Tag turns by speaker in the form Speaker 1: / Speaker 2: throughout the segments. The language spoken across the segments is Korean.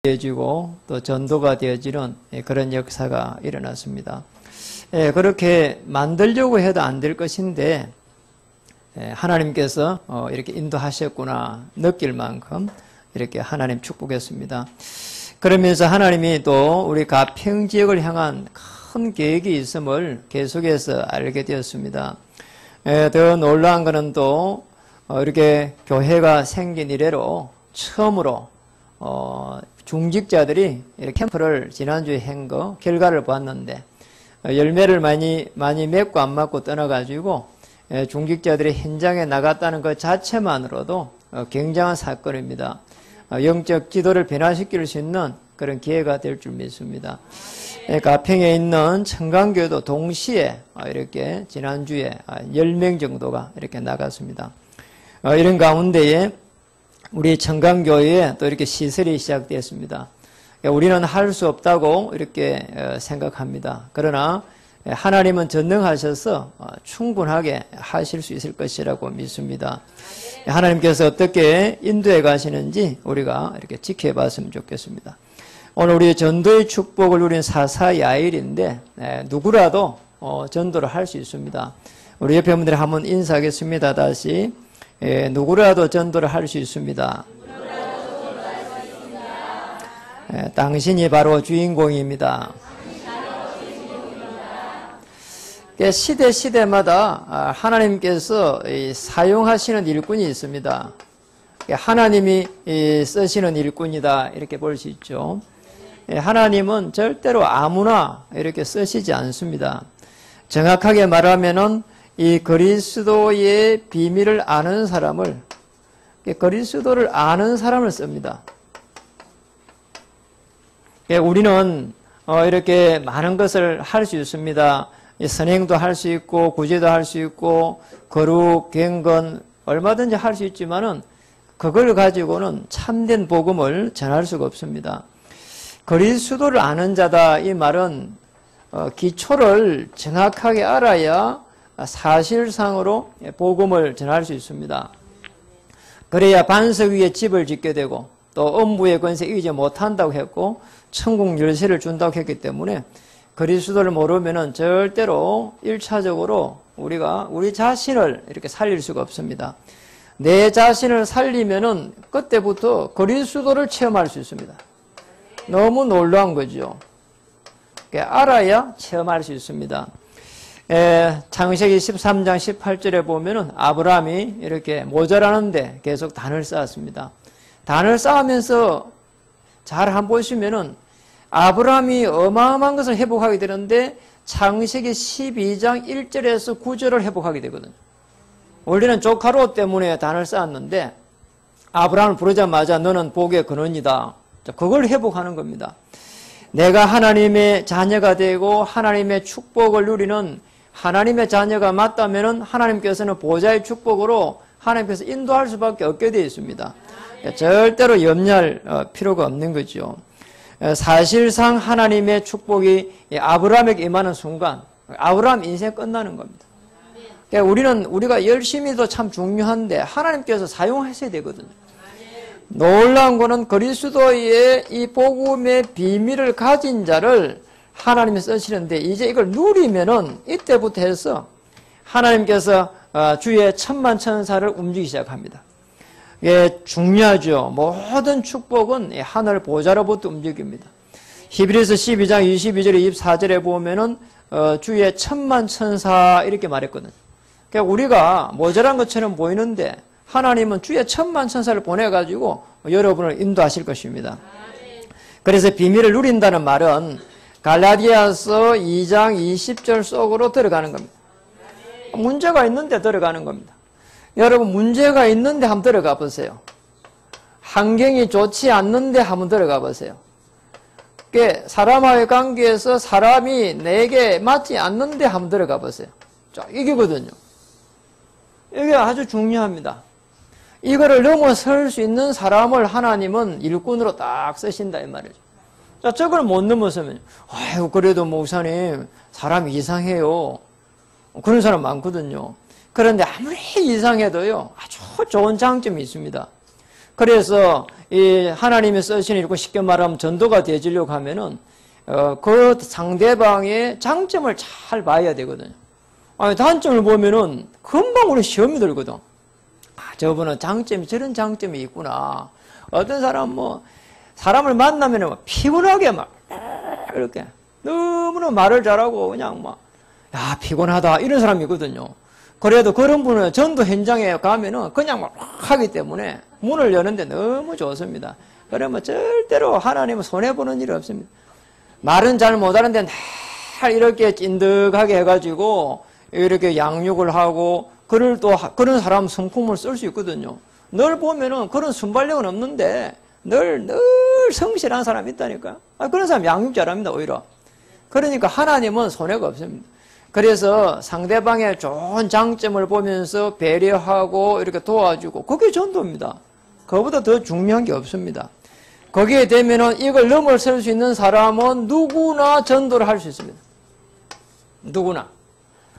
Speaker 1: 되어지고 또 전도가 되어지는 그런 역사가 일어났습니다. 그렇게 만들려고 해도 안 될 것인데 하나님께서 이렇게 인도하셨구나 느낄 만큼 이렇게 하나님 축복했습니다. 그러면서 하나님이 또 우리 가평지역을 향한 큰 계획이 있음을 계속해서 알게 되었습니다. 더 놀라운 것은 또 이렇게 교회가 생긴 이래로 처음으로 중직자들이 이렇게 캠프를 지난주에 한 거 결과를 보았는데 열매를 많이 맺고 안 맞고 떠나가지고 중직자들이 현장에 나갔다는 것 자체만으로도 굉장한 사건입니다. 영적 지도를 변화시킬 수 있는 그런 기회가 될 줄 믿습니다. 가평에 있는 청강교회도 동시에 이렇게 지난주에 10명 정도가 이렇게 나갔습니다. 이런 가운데에 우리 청강교회에 또 이렇게 시설이 시작되었습니다. 우리는 할 수 없다고 이렇게 생각합니다. 그러나 하나님은 전능하셔서 충분하게 하실 수 있을 것이라고 믿습니다. 하나님께서 어떻게 인도해 가시는지 우리가 이렇게 지켜봤으면 좋겠습니다. 오늘 우리 전도의 축복을 누린 사사야일인데 누구라도 전도를 할 수 있습니다. 우리 옆에 분들이 한번 인사하겠습니다. 다시 누구라도 전도를 할 수 있습니다. 당신이 바로 주인공입니다. 시대마다 하나님께서 사용하시는 일꾼이 있습니다. 하나님이 쓰시는 일꾼이다 이렇게 볼 수 있죠. 하나님은 절대로 아무나 이렇게 쓰시지 않습니다. 정확하게 말하면은 이 그리스도의 비밀을 아는 사람을, 그리스도를 아는 사람을 씁니다. 우리는 이렇게 많은 것을 할 수 있습니다. 선행도 할 수 있고 구제도 할 수 있고 거룩, 경건 얼마든지 할 수 있지만은 그걸 가지고는 참된 복음을 전할 수가 없습니다. 그리스도를 아는 자다 이 말은 기초를 정확하게 알아야 사실상으로 복음을 전할 수 있습니다. 그래야 반석 위에 집을 짓게 되고 또 음부의 권세 이기지 못한다고 했고 천국 열쇠를 준다고 했기 때문에 그리스도를 모르면은 절대로 1차적으로 우리가 우리 자신을 이렇게 살릴 수가 없습니다. 내 자신을 살리면은 그때부터 그리스도를 체험할 수 있습니다. 너무 놀라운 거죠. 알아야 체험할 수 있습니다. 창세기 13장 18절에 보면은 아브라함이 이렇게 모자라는데 계속 단을 쌓았습니다. 단을 쌓으면서 잘 한번 보시면은 아브라함이 어마어마한 것을 회복하게 되는데 창세기 12장 1절에서 9절을 회복하게 되거든요. 원래는 조카로 때문에 단을 쌓았는데 아브라함을 부르자마자 너는 복의 근원이다. 그걸 회복하는 겁니다. 내가 하나님의 자녀가 되고 하나님의 축복을 누리는 하나님의 자녀가 맞다면 하나님께서는 보좌의 축복으로 하나님께서 인도할 수밖에 없게 되어 있습니다. 절대로 염려할 필요가 없는 거죠. 사실상 하나님의 축복이 아브라함에게 임하는 순간 아브라함 인생 끝나는 겁니다. 우리가 열심히도 참 중요한데 하나님께서 사용하셔야 되거든요. 놀라운 것은 그리스도의 이 복음의 비밀을 가진 자를 하나님이 쓰시는데 이제 이걸 누리면은 이때부터 해서 하나님께서 주의 천만천사를 움직이기 시작합니다. 이게 중요하죠. 모든 축복은 하늘 보좌로부터 움직입니다. 히브리서 12장 22절에 24절에 보면은 주의 천만천사 이렇게 말했거든요. 그러니까 우리가 모자란 것처럼 보이는데 하나님은 주의 천만천사를 보내가지고 여러분을 인도하실 것입니다. 그래서 비밀을 누린다는 말은 갈라디아서 2장 20절 속으로 들어가는 겁니다. 문제가 있는데 들어가는 겁니다. 여러분 문제가 있는데 한번 들어가 보세요. 환경이 좋지 않는데 한번 들어가 보세요. 사람과의 관계에서 사람이 내게 맞지 않는데 한번 들어가 보세요. 자, 이게거든요. 이게 아주 중요합니다. 이거를 넘어설 수 있는 사람을 하나님은 일꾼으로 딱 쓰신다 이 말이죠. 자, 저걸 못 넘어서면 아유 그래도 목사님 사람이 이상해요. 그런 사람 많거든요. 그런데 아무리 이상해도요 아주 좋은 장점이 있습니다. 그래서 이 하나님이 쓰시는 이렇게 쉽게 말하면 전도가 되지려고 하면은 그 상대방의 장점을 잘 봐야 되거든요. 아니, 단점을 보면은 금방 우리 시험이 들거든. 아, 저분은 장점이 저런 장점이 있구나. 어떤 사람 뭐 사람을 만나면은 막 피곤하게 막 이렇게 너무나 말을 잘하고 그냥 막 야, 피곤하다 이런 사람이 있거든요. 그래도 그런 분은 전도 현장에 가면은 그냥 막 하기 때문에 문을 여는데 너무 좋습니다. 그러면 절대로 하나님은 손해보는 일이 없습니다. 말은 잘 못하는데 날 이렇게 찐득하게 해가지고 이렇게 양육을 하고 그런 사람 성품을 쓸 수 있거든요. 늘 보면은 그런 순발력은 없는데 늘 성실한 사람이 있다니까. 그런 사람 양육 잘합니다, 오히려. 그러니까 하나님은 손해가 없습니다. 그래서 상대방의 좋은 장점을 보면서 배려하고 이렇게 도와주고 그게 전도입니다. 그거보다 더 중요한 게 없습니다. 거기에 되면은 이걸 넘어설 수 있는 사람은 누구나 전도를 할 수 있습니다. 누구나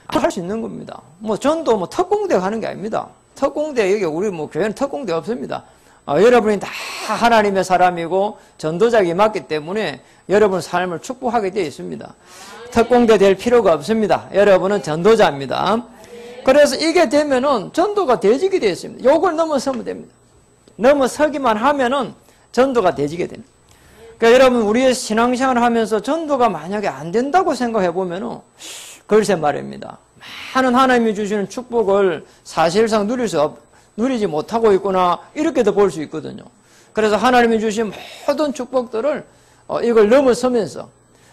Speaker 1: 할 수 있는 겁니다. 뭐 전도 뭐 특공대 가는 게 아닙니다. 특공대 여기 우리 뭐 교회는 특공대 없습니다. 여러분이 다 하나님의 사람이고 전도자에게 맞기 때문에 여러분 삶을 축복하게 되어 있습니다. 특공대 될 필요가 없습니다. 여러분은 전도자입니다. 그래서 이게 되면은 전도가 되지게 되어 있습니다. 요걸 넘어서면 됩니다. 넘어서기만 하면은 전도가 되지게 됩니다. 그러니까 여러분 우리의 신앙생활을 하면서 전도가 만약에 안 된다고 생각해 보면은 글쎄 말입니다. 많은 하나님이 주시는 축복을 사실상 누리지 못하고 있구나 이렇게도 볼 수 있거든요. 그래서 하나님이 주신 모든 축복들을 이걸 넘어서면서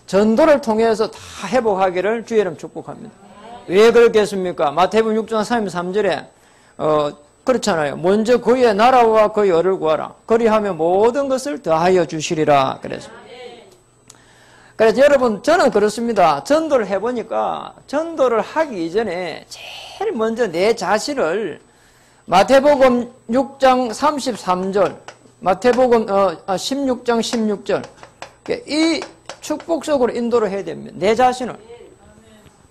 Speaker 1: 전도를 통해서 다 회복하기를 주의 이름 축복합니다. 왜 그렇겠습니까? 마태복음 6장 33절에 그렇잖아요. 먼저 그의 나라와 그의 의를 구하라. 그리하면 모든 것을 더하여 주시리라. 그래서 여러분 저는 그렇습니다. 전도를 해보니까 전도를 하기 이전에 제일 먼저 내 자신을 마태복음 6장 33절 마태복음 16장 16절 이 축복 속으로 인도를 해야 됩니다. 내 자신을.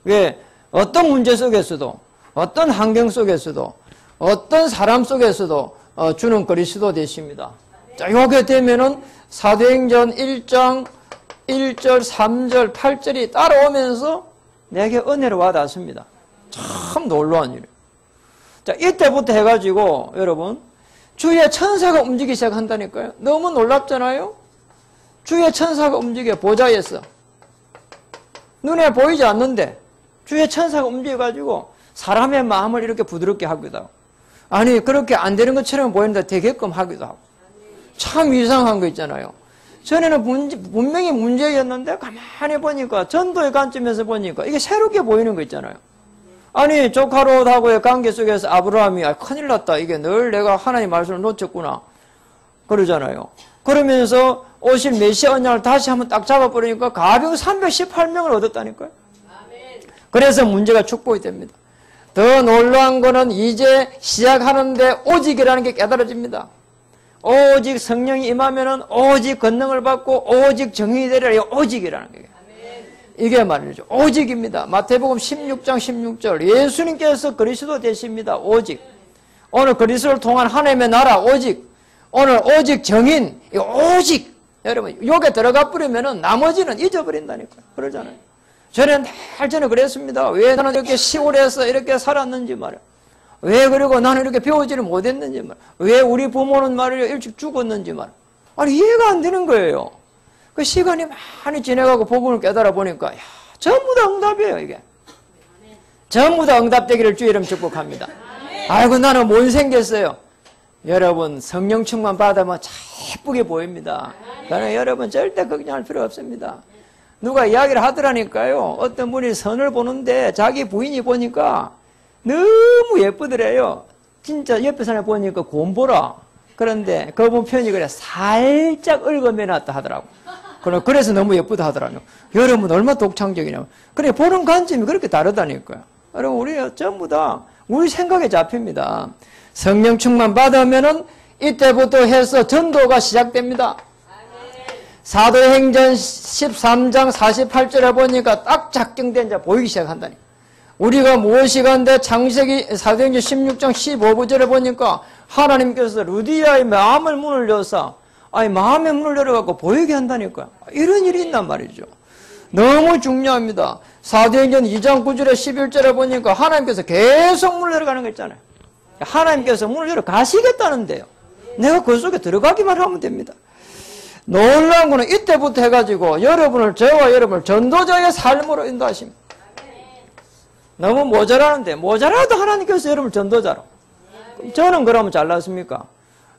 Speaker 1: 왜? 어떤 문제 속에서도 어떤 환경 속에서도 어떤 사람 속에서도 주는 그리스도 되십니다. 자, 요게 되면은 사도행전 1장 1절, 3절, 8절이 따라오면서 내게 은혜로 와닿습니다. 참 놀라운 일이에요. 자, 이때부터 해가지고 여러분 주의 천사가 움직이기 시작한다니까요. 너무 놀랍잖아요. 주의 천사가 움직여 보좌에서 눈에 보이지 않는데 주의 천사가 움직여가지고 사람의 마음을 이렇게 부드럽게 하기도 하고 아니 그렇게 안 되는 것처럼 보이는데 되게끔 하기도 하고 참 이상한 거 있잖아요. 전에는 분명히 문제였는데 가만히 보니까 전도의 관점에서 보니까 이게 새롭게 보이는 거 있잖아요. 아니 조카롯하고의 관계 속에서 아브라함이 큰일 났다. 이게 늘 내가 하나님 말씀을 놓쳤구나. 그러잖아요. 그러면서 오실 메시아 언약을 다시 한번 딱 잡아버리니까 가병 318명을 얻었다니까요. 그래서 문제가 축복이 됩니다. 더 놀라운 거는 이제 시작하는데 오직이라는 게 깨달아집니다. 오직 성령이 임하면은 오직 권능을 받고 오직 정의이 되리라. 오직이라는 게. 이게 말이죠. 오직입니다. 마태복음 16장 16절 예수님께서 그리스도 되십니다. 오직. 오늘 그리스도를 통한 하나님의 나라 오직. 오늘 오직 정인 오직. 여러분 요게 들어가 버리면은 나머지는 잊어버린다니까요. 그러잖아요. 저는 날 전에 그랬습니다. 왜 나는 이렇게 시골에서 이렇게 살았는지 말이야. 왜 그리고 나는 이렇게 배우지를 못했는지 말이야. 왜 우리 부모는 말이야 일찍 죽었는지 말이야. 아니 이해가 안 되는 거예요. 그 시간이 많이 지나가고 복음을 깨달아 보니까 야, 전부 다 응답이에요 이게. 전부 다 응답되기를 주의 이름 축복합니다. 아이고 나는 못 생겼어요. 여러분 성령 충만 받으면 참 예쁘게 보입니다. 그러나 여러분 절대 걱정할 필요 없습니다. 누가 이야기를 하더라니까요. 어떤 분이 선을 보는데 자기 부인이 보니까 너무 예쁘더래요. 진짜 옆에 사람을 보니까 곰보라. 그런데 그분 편이 그래 살짝 얽어매놨다 하더라고. 그래서 너무 예쁘다 하더라고요. 여러분 얼마나 독창적이냐고. 그래 보는 관점이 그렇게 다르다니까요. 여러분 우리 전부 다 우리 생각에 잡힙니다. 성령 충만 받으면은 이때부터 해서 전도가 시작됩니다. 사도행전 13장 48절에 보니까 딱 작정된 자 보이기 시작한다니. 우리가 무엇이 간데 창세기 사도행전 16장 15구절에 보니까 하나님께서 루디아의 마음을 문을 열어서 마음의 문을 열어갖고 보이게 한다니까요. 이런 일이 있단 말이죠. 너무 중요합니다. 사도행전 2장 9절에 11절에 보니까 하나님께서 계속 문을 열어가는 거 있잖아요. 하나님께서 문을 열어 가시겠다는데요. 내가 그 속에 들어가기만 하면 됩니다. 놀라운 거는 이때부터 해가지고 저와 여러분을 전도자의 삶으로 인도하십니다. 너무 모자라는데, 모자라도 하나님께서 여러분을 전도자로. 저는 그러면 잘났습니까?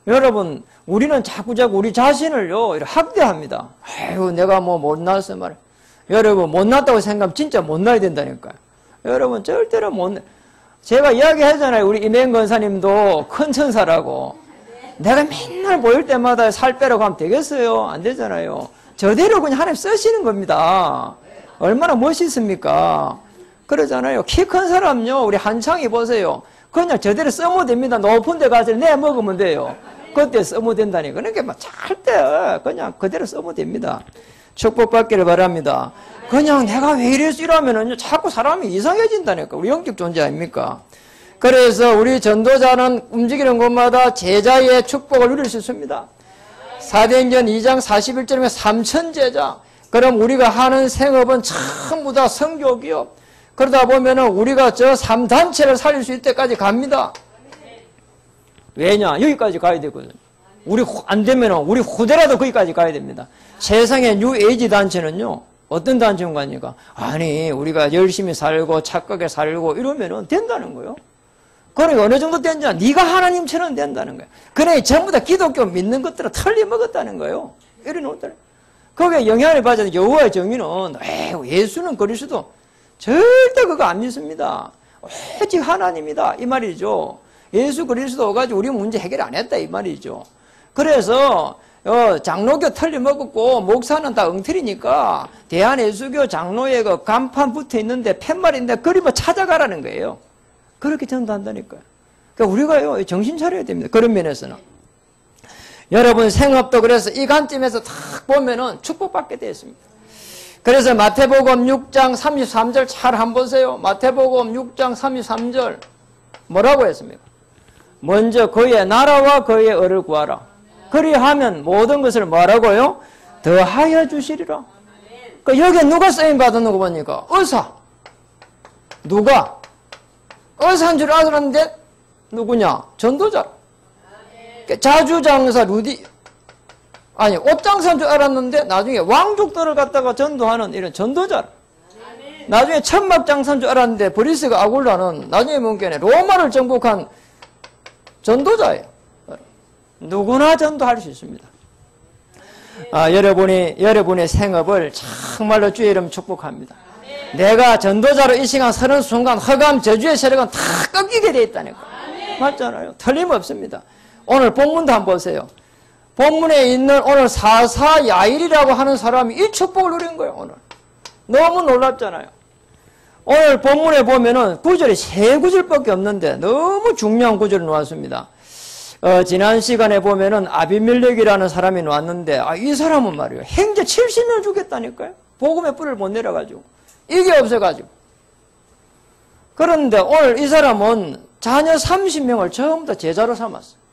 Speaker 1: 여러분, 우리는 자꾸자꾸 우리 자신을요, 학대합니다. 아유, 내가 뭐 못났어 말이야. 여러분, 못났다고 생각하면 진짜 못나야 된다니까요. 여러분, 절대로 제가 이야기하잖아요. 우리 임행 권사님도 큰 천사라고. 내가 맨날 보일 때마다 살 빼라고 하면 되겠어요? 안 되잖아요. 저대로 그냥 하나님 쓰시는 겁니다. 얼마나 멋있습니까? 그러잖아요. 키 큰 사람요, 우리 한창이 보세요. 그냥 저대로 써면 됩니다. 높은 데 가서 내 먹으면 돼요. 그때 써면 된다니까. 그러니까 막 절대 그냥 그대로 써면 됩니다. 축복받기를 바랍니다. 그냥 내가 왜 이러면은요, 자꾸 사람이 이상해진다니까. 우리 영적 존재 아닙니까? 그래서 우리 전도자는 움직이는 곳마다 제자의 축복을 누릴 수 있습니다. 사도행전 2장 41절에 3천 제자. 그럼 우리가 하는 생업은 전부 다 선교기업. 그러다 보면은 우리가 저 3단체를 살릴 수 있을 때까지 갑니다. 왜냐? 여기까지 가야 되거든요. 안 되면은 우리 후대라도 거기까지 가야 됩니다. 세상의 뉴에이지 단체는요, 어떤 단체인가 하니까, 아니, 우리가 열심히 살고 착하게 살고 이러면은 된다는 거예요. 그러니까 어느 정도 된지, 네가 하나님처럼 된다는 거야. 그래, 전부 다 기독교 믿는 것들은 털려먹었다는 거예요. 이래 놓았다는 거예요. 거기에 영향을 받은 여호와의 정의는, 예수는 그리스도, 절대 그거 안 믿습니다. 오직 하나님이다. 이 말이죠. 예수 그리스도 가지고 우리 문제 해결 안 했다. 이 말이죠. 그래서, 장로교 털려먹었고, 목사는 다 엉터리니까, 대한예수교 장로의 그 간판 붙어 있는데, 팻말인데, 그리고 찾아가라는 거예요. 그렇게 전도한다니까요. 그러니까 우리가요, 정신 차려야 됩니다. 그런 면에서는. 여러분 생업도 그래서 이 관점에서 딱 보면은 축복받게 되어 있습니다. 그래서 마태복음 6장 33절 잘 한번 보세요. 마태복음 6장 33절 뭐라고 했습니까? 먼저 그의 나라와 그의 의를 구하라. 그리하면 모든 것을 뭐라고요? 더하여 주시리라. 그러니까 여기에 누가 쓰임 받은 거 보니까 의사. 누가? 의사인 줄 알았는데 누구냐? 전도자. 자주장사 옷장사인 줄 알았는데 나중에 왕족들을 갖다가 전도하는 이런 전도자. 나중에 천막장사인 줄 알았는데 브리스가 아굴라는 나중에 보니까 로마를 정복한 전도자예요. 누구나 전도할 수 있습니다. 여러분의 생업을 정말로 주의 이름 축복합니다. 내가 전도자로 이 시간 서는 순간 허감 저주의 세력은 다 꺾이게 돼 있다니까. 맞잖아요. 틀림없습니다. 오늘 본문도 한번 보세요. 본문에 있는 오늘 사사야일이라고 하는 사람이 이 축복을 누린 거예요. 오늘 너무 놀랍잖아요. 오늘 본문에 보면은 구절이 3구절밖에 없는데 너무 중요한 구절이 나왔습니다. 지난 시간에 보면은 아비멜렉이라는 사람이 나왔는데 이 사람은 말이에요. 행제 70년 주겠다니까요. 복음의 뿔을 못 내려가지고 이게 없어가지고. 그런데 오늘 이 사람은 자녀 30명을 전부 다 제자로 삼았어요.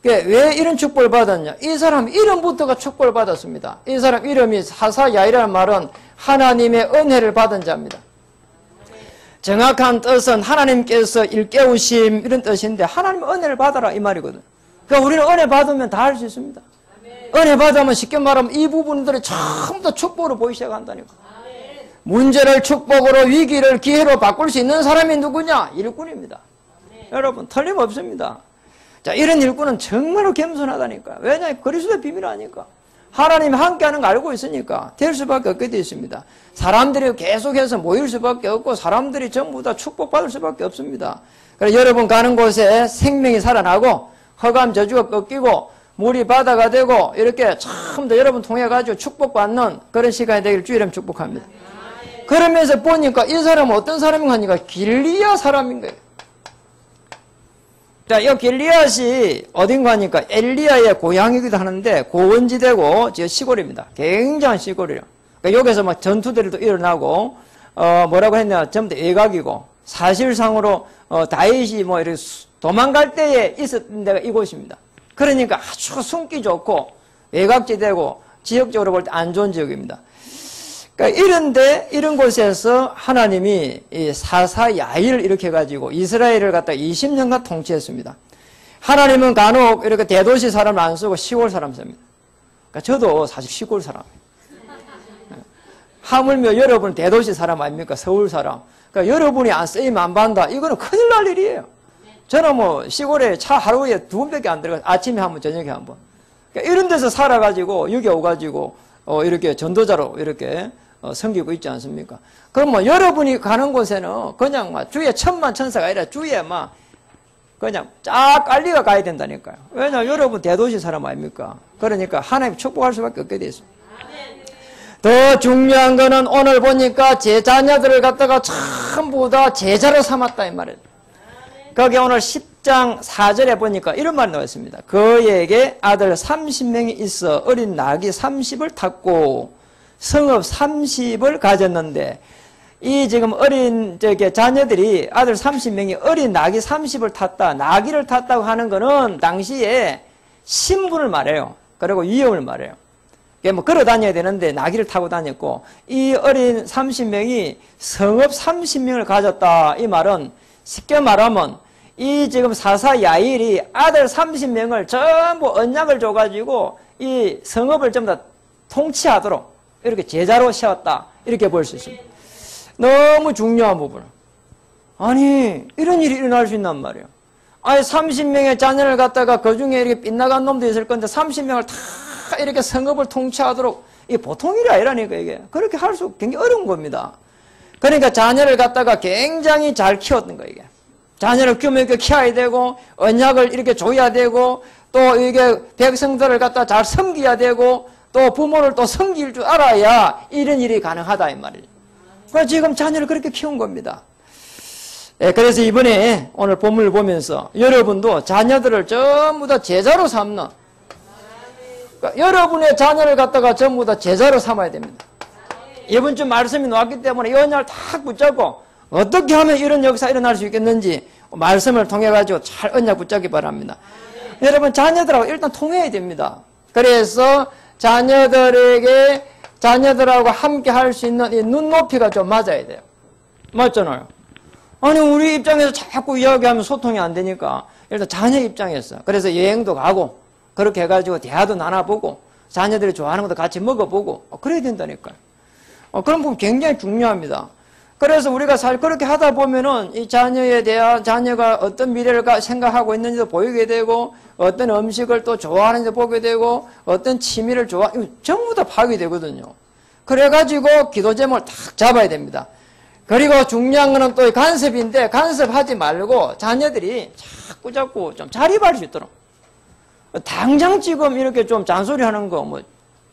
Speaker 1: 왜 이런 축복을 받았냐? 이 사람 이름부터가 축복을 받았습니다. 이 사람 이름이 사사야이라는 말은 하나님의 은혜를 받은 자입니다. 정확한 뜻은 하나님께서 일깨우심 이런 뜻인데 하나님의 은혜를 받아라 이 말이거든. 그러니까 우리는 은혜 받으면 다 할 수 있습니다. 은혜 받으면 쉽게 말하면 이 부분들이 전부 다 축복으로 보이기 시작한다니까. 문제를 축복으로 위기를 기회로 바꿀 수 있는 사람이 누구냐? 일꾼입니다. 여러분 틀림없습니다. 자, 이런 일꾼은 정말로 겸손하다니까. 왜냐하면 그리스도의 비밀 아니까. 하나님이 함께하는 거 알고 있으니까 될 수밖에 없게 되어 있습니다. 사람들이 계속해서 모일 수밖에 없고 사람들이 전부 다 축복받을 수밖에 없습니다. 그래서 여러분 가는 곳에 생명이 살아나고 허감 저주가 꺾이고 물이 바다가 되고 이렇게 참 더 여러분 통해가지고 축복받는 그런 시간이 되기를 주의 이름 축복합니다. 그러면서 보니까 이 사람은 어떤 사람인가 하니까 길리아 사람인 거예요. 자, 이 길리앗이 어딘가 하니까 엘리야의 고향이기도 하는데 고원지대고 저 시골입니다. 굉장한 시골이에요. 그러니까 여기서 막 전투들도 일어나고 뭐라고 했냐, 전부 다 외곽이고, 사실상으로, 다윗이 뭐, 이렇게 도망갈 때에 있었던 데가 이곳입니다. 그러니까 아주 숨기 좋고, 외곽지대고, 지역적으로 볼 때 안 좋은 지역입니다. 그러니까 이런 곳에서 하나님이 이 사사 야일을 일으켜가지고 이스라엘을 갖다 20년간 통치했습니다. 하나님은 간혹 이렇게 대도시 사람을 안 쓰고 시골 사람 씁니다. 그러니까 저도 사실 시골 사람이에요. 하물며 여러분 대도시 사람 아닙니까? 서울 사람. 그러니까 여러분이 안 쓰이면 안 받는다. 이거는 큰일 날 일이에요. 저는 뭐 시골에 차 하루에 2번밖에 안 들어가요. 아침에 한 번, 저녁에 한 번. 그러니까 이런 데서 살아가지고 여기 오가지고 이렇게 전도자로 이렇게 섬기고 있지 않습니까? 그럼 뭐 여러분이 가는 곳에는 그냥 막 주위에 천만 천사가 아니라 주위에 막 그냥 쫙 깔리가 가야 된다니까요. 왜냐하면 여러분 대도시 사람 아닙니까? 그러니까 하나님 축복할 수밖에 없게 돼 있습니다. 더 중요한 거는 오늘 보니까 제 자녀들을 갖다가 전부 다 제자로 삼았다 이 말이에요. 거기 오늘 10장 4절에 보니까 이런 말이 나와 있습니다. 그에게 아들 30명이 있어 어린 낙이 30을 탔고 성읍 30을 가졌는데 이 지금 어린 자녀들이 아들 30명이 어린 낙이 30을 탔다, 나귀를 탔다고 하는 거는 당시에 신분을 말해요. 그리고 위험을 말해요. 뭐 걸어 다녀야 되는데 나귀를 타고 다녔고 이 어린 30명이 성읍 30명을 가졌다. 이 말은 쉽게 말하면 이 지금 사사 야일이 아들 30명을 전부 언약을 줘가지고 이 성읍을 전부 다 통치하도록 이렇게 제자로 세웠다. 이렇게 볼 수 있습니다. 너무 중요한 부분. 아니 이런 일이 일어날 수 있단 말이에요. 아니 30명의 자녀를 갖다가 그 중에 이렇게 빗나간 놈도 있을 건데 30명을 다 이렇게 성읍을 통치하도록 이게 보통 일이 아니라니까 이게. 그렇게 할 수 굉장히 어려운 겁니다. 그러니까 자녀를 갖다가 굉장히 잘 키웠던 거예요. 이게. 자녀를 규모 있게 키워야 되고 언약을 이렇게 줘야 되고 또 이게 백성들을 갖다 잘 섬겨야 되고 또 부모를 또 섬길 줄 알아야 이런 일이 가능하다 이 말이에요. 그래서 지금 자녀를 그렇게 키운 겁니다. 예, 그래서 이번에 오늘 본문을 보면서 여러분도 자녀들을 전부 다 제자로 삼는 그러니까 여러분의 자녀를 갖다가 전부 다 제자로 삼아야 됩니다. 이번 주 말씀이 나왔기 때문에 이 언약을 딱 붙잡고 어떻게 하면 이런 역사 일어날 수 있겠는지 말씀을 통해 가지고 잘 언약 붙잡기 바랍니다. 여러분 자녀들하고 일단 통해야 됩니다. 그래서 자녀들하고 함께 할 수 있는 이 눈높이가 좀 맞아야 돼요. 맞잖아요. 아니 우리 입장에서 자꾸 이야기하면 소통이 안 되니까 일단 자녀 입장에서 그래서 여행도 가고 그렇게 해가지고 대화도 나눠보고 자녀들이 좋아하는 것도 같이 먹어보고 그래야 된다니까요. 그런 부분 굉장히 중요합니다. 그래서 우리가 그렇게 하다 보면은 이 자녀에 대한 자녀가 어떤 미래를 생각하고 있는지도 보이게 되고 어떤 음식을 또 좋아하는지도 보게 되고 어떤 취미를 전부 다 파악이 되거든요. 그래가지고 기도 제목을 딱 잡아야 됩니다. 그리고 중요한 거는 또 간섭인데 간섭하지 말고 자녀들이 자꾸 좀 자립할 수 있도록 당장 지금 이렇게 좀 잔소리하는 거 뭐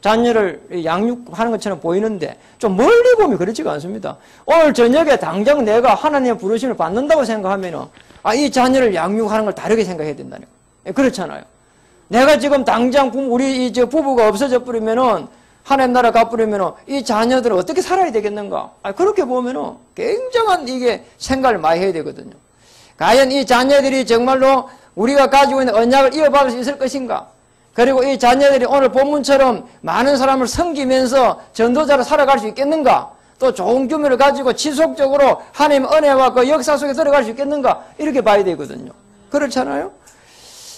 Speaker 1: 자녀를 양육하는 것처럼 보이는데 좀 멀리 보면 그렇지가 않습니다. 오늘 저녁에 당장 내가 하나님의 부르심을 받는다고 생각하면은 이 자녀를 양육하는 걸 다르게 생각해야 된다는 거예요. 그렇잖아요. 내가 지금 당장 우리 부부가 없어져 버리면은 하나님 나라 가버리면은 이 자녀들은 어떻게 살아야 되겠는가? 그렇게 보면은 굉장한 이게 생각을 많이 해야 되거든요. 과연 이 자녀들이 정말로 우리가 가지고 있는 언약을 이어받을 수 있을 것인가? 그리고 이 자녀들이 오늘 본문처럼 많은 사람을 섬기면서 전도자로 살아갈 수 있겠는가? 또 좋은 규모를 가지고 지속적으로 하나님의 은혜와 그 역사 속에 들어갈 수 있겠는가? 이렇게 봐야 되거든요. 그렇잖아요?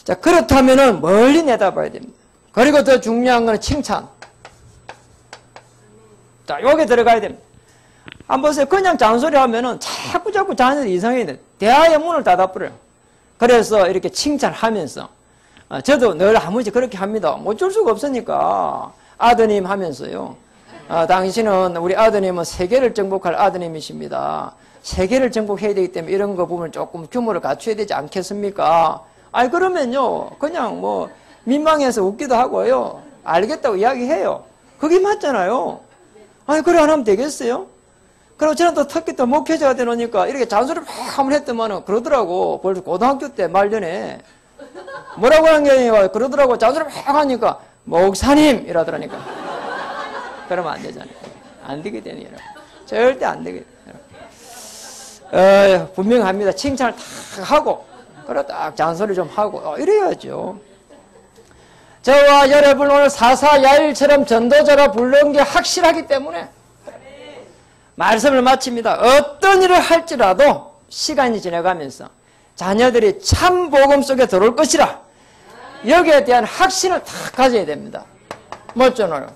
Speaker 1: 자, 그렇다면은 멀리 내다봐야 됩니다. 그리고 더 중요한 건 칭찬. 자, 요게 들어가야 됩니다. 한번 보세요. 그냥 잔소리 하면은 자꾸 자녀들이 이상해야 돼. 대화의 문을 닫아버려요. 그래서 이렇게 칭찬하면서 저도 늘 아무지 그렇게 합니다. 어쩔 수가 없으니까 아드님 하면서요. 당신은 우리 아드님은 세계를 정복할 아드님이십니다. 세계를 정복해야 되기 때문에 이런 거 보면 조금 규모를 갖춰야 되지 않겠습니까? 그러면요 그냥 뭐 민망해서 웃기도 하고요. 알겠다고 이야기해요. 그게 맞잖아요. 그래 안 하면 되겠어요? 그리고 저는 또 특히 또 목회자가 되노니까 이렇게 잔소리를 막 한번 했더만은 그러더라고. 벌써 고등학교 때 말년에 뭐라고 하는 게 아니라 그러더라고. 잔소리 막 하니까 목사님 이러더라니까. 그러면 안 되잖아요. 안 되게 되네요. 절대 안 되겠다. 분명합니다. 칭찬을 딱 하고, 그래 딱 잔소리 좀 하고, 이래야죠. 저와 여러분 오늘 사사야일처럼 전도자가 부른 게 확실하기 때문에 말씀을 마칩니다. 어떤 일을 할지라도 시간이 지나가면서 자녀들이 참 복음 속에 들어올 것이라 여기에 대한 확신을 딱 가져야 됩니다. 맞잖아요.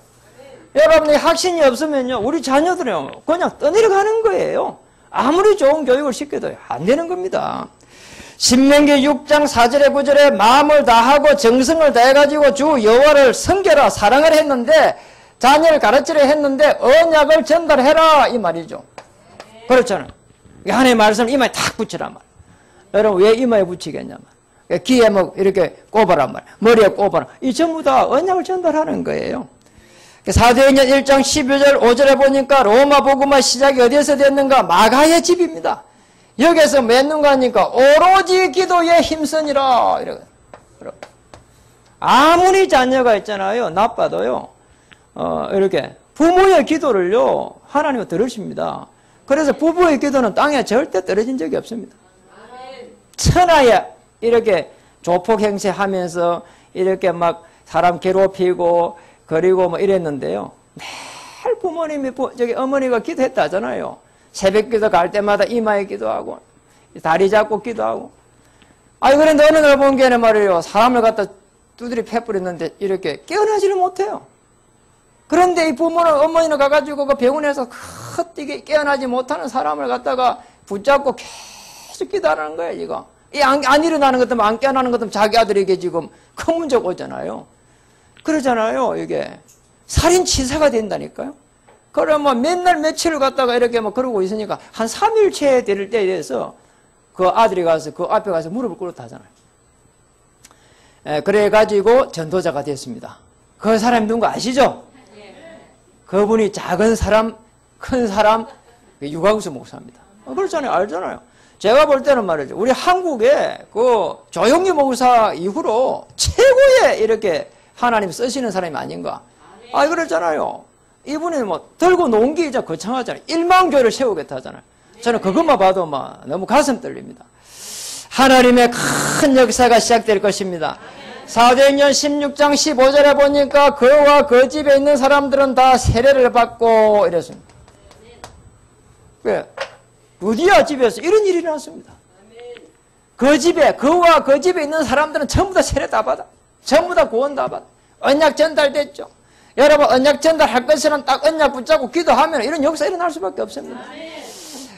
Speaker 1: 여러분이 확신이 없으면요 우리 자녀들은 그냥 떠내려가는 거예요. 아무리 좋은 교육을 시켜도 안 되는 겁니다. 신명기 6장 4절에 9절에 마음을 다하고 정성을 다해가지고 주 여호와를 섬겨라 사랑을 했는데 자녀를 가르치려 했는데 언약을 전달해라 이 말이죠. 그렇잖아요. 하나님의 말씀을 이마에 탁 붙이란 말. 여러분 왜 이마에 붙이겠냐 말. 귀에 뭐 이렇게 꼽아란 말. 머리에 꼽아라. 이 전부 다 언약을 전달하는 거예요. 사도행전 1장 12절 5절에 보니까 로마 복음화 시작이 어디에서 됐는가? 마가의 집입니다. 여기서 맺는가 하니까 오로지 기도에 힘쓰니라. 아무리 자녀가 있잖아요. 나빠도요. 이렇게 부모의 기도를요. 하나님은 들으십니다. 그래서 부부의 기도는 땅에 절대 떨어진 적이 없습니다. 천하에 이렇게 조폭 행세하면서 이렇게 막 사람 괴롭히고 그리고 뭐 이랬는데요. 매일 부모님이 어머니가 기도했다 하잖아요. 새벽 기도 갈 때마다 이마에 기도하고 다리 잡고 기도하고. 그런데 어느 날 본 게는 말이에요. 사람을 갖다 두드리 패버렸는데 이렇게 깨어나지를 못해요. 그런데 이 부모는 어머니는 가가지고 그 병원에서 헛되게 깨어나지 못하는 사람을 갖다가 붙잡고 계속 기도하는 거예요. 이거. 안 일어나는 것 때문에 안 깨어나는 것 때문에 자기 아들에게 지금 큰 문제가 오잖아요. 그러잖아요. 이게 살인치사가 된다니까요. 그러면 맨날 며칠을 갖다가 이렇게 뭐 그러고 있으니까 한 3일째 될 때에 대해서 그 아들이 가서 그 앞에 가서 무릎을 꿇었다 하잖아요. 그래가지고 전도자가 됐습니다. 그 사람이 누군가 아시죠? 그분이 작은 사람, 큰 사람, 유광수 목사입니다. 그렇잖아요. 알잖아요. 제가 볼 때는 말이죠. 우리 한국에 그 조용기 목사 이후로 최고의 이렇게 하나님 쓰시는 사람이 아닌가. 그랬잖아요. 이분이 뭐 들고 놓은 게 이제 거창하잖아요. 1만 교회를 세우겠다 하잖아요. 저는 그것만 봐도 막 너무 가슴 떨립니다. 하나님의 큰 역사가 시작될 것입니다. 사도행전 16장 15절에 보니까 그와 그 집에 있는 사람들은 다 세례를 받고 이랬습니다. 왜? 루디아 집에서 이런 일이 일어났습니다. 그 집에, 그와 그 집에 있는 사람들은 전부 다 세례 다 받아. 전부 다 구원 다 받아. 언약 전달됐죠. 여러분 언약 전달할 것은 딱 언약 붙잡고 기도하면 이런 역사 일어날 수밖에 없습니다.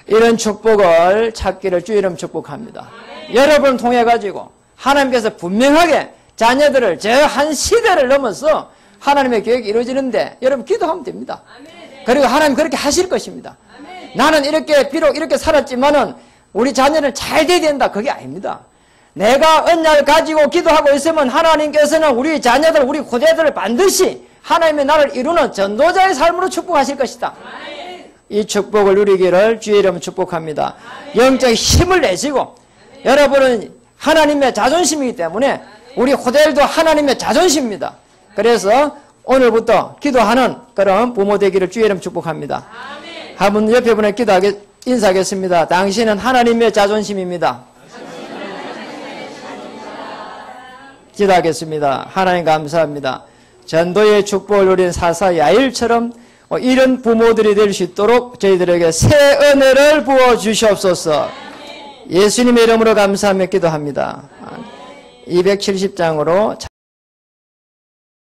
Speaker 1: 이런 축복을 찾기를 주 이름 축복합니다. 여러분을 통해 가지고 하나님께서 분명하게 자녀들을 저 한 시대를 넘어서 하나님의 계획이 이루어지는데 여러분 기도하면 됩니다. 그리고 하나님 그렇게 하실 것입니다. 나는 이렇게 비록 이렇게 살았지만은 우리 자녀는 잘 돼야 된다. 그게 아닙니다. 내가 언약을 가지고 기도하고 있으면 하나님께서는 우리 자녀들, 우리 후대들을 반드시 하나님의 나라를 이루는 전도자의 삶으로 축복하실 것이다. 이 축복을 누리기를 주의 이름으로 축복합니다. 영적 힘을 내시고 여러분은 하나님의 자존심이기 때문에 우리 후대들도 하나님의 자존심입니다. 그래서 오늘부터 기도하는 그런 부모 되기를 주의 이름 축복합니다. 한 분 옆에 분에 인사하겠습니다. 당신은 하나님의 자존심입니다. 기도하겠습니다. 하나님 감사합니다. 전도의 축복을 누린 사사야일처럼 이런 부모들이 될 수 있도록 저희들에게 새 은혜를 부어주시옵소서. 예수님의 이름으로 감사하며 기도합니다. 270장으로